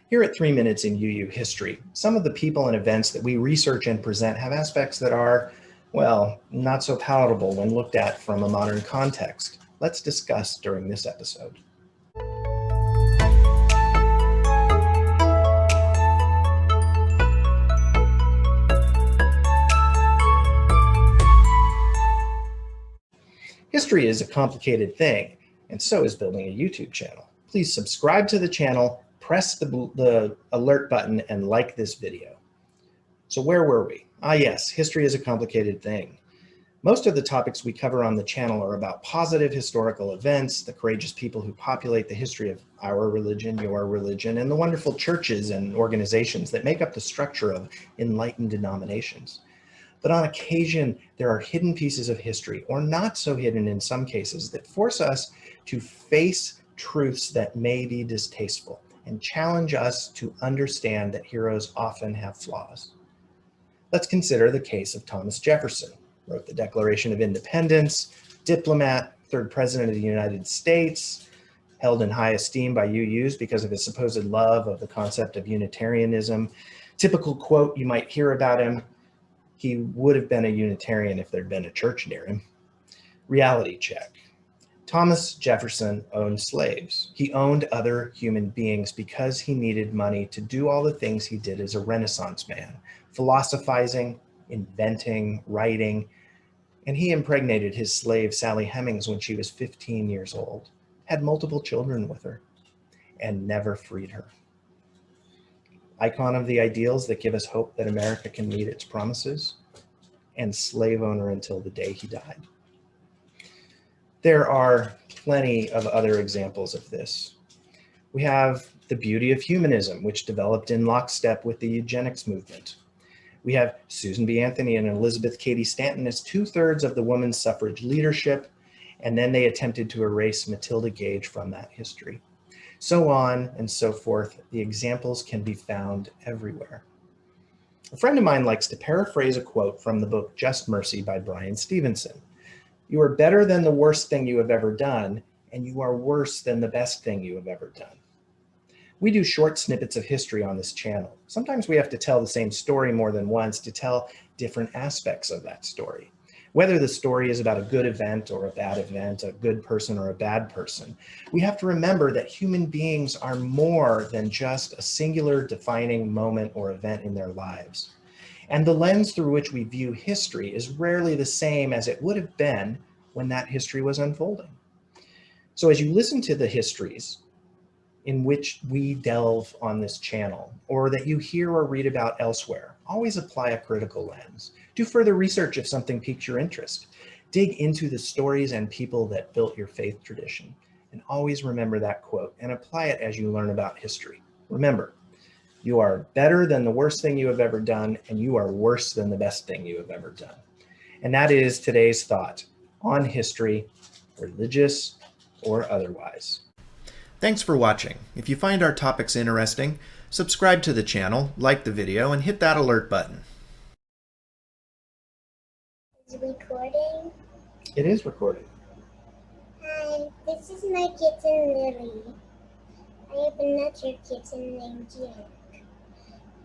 Here at 3 Minutes in UU History, some of the people and events that we research and present have aspects that are, well, not so palatable when looked at from a modern context. Let's discuss during this episode. History is a complicated thing, and so is building a YouTube channel. Please subscribe to the channel, press the alert button, and like this video. So where were we? Yes, history is a complicated thing. Most of the topics we cover on the channel are about positive historical events, the courageous people who populate the history of our religion, your religion, and the wonderful churches and organizations that make up the structure of enlightened denominations. But on occasion, there are hidden pieces of history, or not so hidden in some cases, that force us to face truths that may be distasteful and challenge us to understand that heroes often have flaws. Let's consider the case of Thomas Jefferson, wrote the Declaration of Independence, diplomat, third president of the United States, held in high esteem by UUs because of his supposed love of the concept of Unitarianism. Typical quote you might hear about him: he would have been a Unitarian if there'd been a church near him. Reality check. Thomas Jefferson owned slaves. He owned other human beings because he needed money to do all the things he did as a Renaissance man, philosophizing, inventing, writing, and he impregnated his slave Sally Hemings when she was 15 years old, had multiple children with her, and never freed her. Icon of the ideals that give us hope that America can meet its promises, and slave owner until the day he died. There are plenty of other examples of this. We have the beauty of humanism, which developed in lockstep with the eugenics movement. We have Susan B. Anthony and Elizabeth Cady Stanton as 2/3 of the women's suffrage leadership, and then they attempted to erase Matilda Gage from that history. So on and so forth. The examples can be found everywhere. A friend of mine likes to paraphrase a quote from the book Just Mercy by Bryan Stevenson. You are better than the worst thing you have ever done, and you are worse than the best thing you have ever done. We do short snippets of history on this channel. Sometimes we have to tell the same story more than once to tell different aspects of that story. Whether the story is about a good event or a bad event, a good person or a bad person, we have to remember that human beings are more than just a singular defining moment or event in their lives. And the lens through which we view history is rarely the same as it would have been when that history was unfolding. So as you listen to the histories in which we delve on this channel, or that you hear or read about elsewhere, always apply a critical lens. Do further research if something piques your interest. Dig into the stories and people that built your faith tradition. And always remember that quote and apply it as you learn about history. Remember, you are better than the worst thing you have ever done, and you are worse than the best thing you have ever done. And that is today's thought on history, religious or otherwise. Thanks for watching. If you find our topics interesting, subscribe to the channel, like the video, and hit that alert button. Is it recording? It is recording. Hi, this is my kitten Lily. I have another kitten named Jack.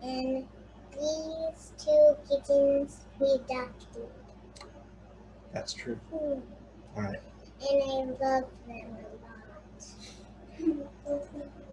And these two kittens we adopted. That's true. All right. And I love them a lot.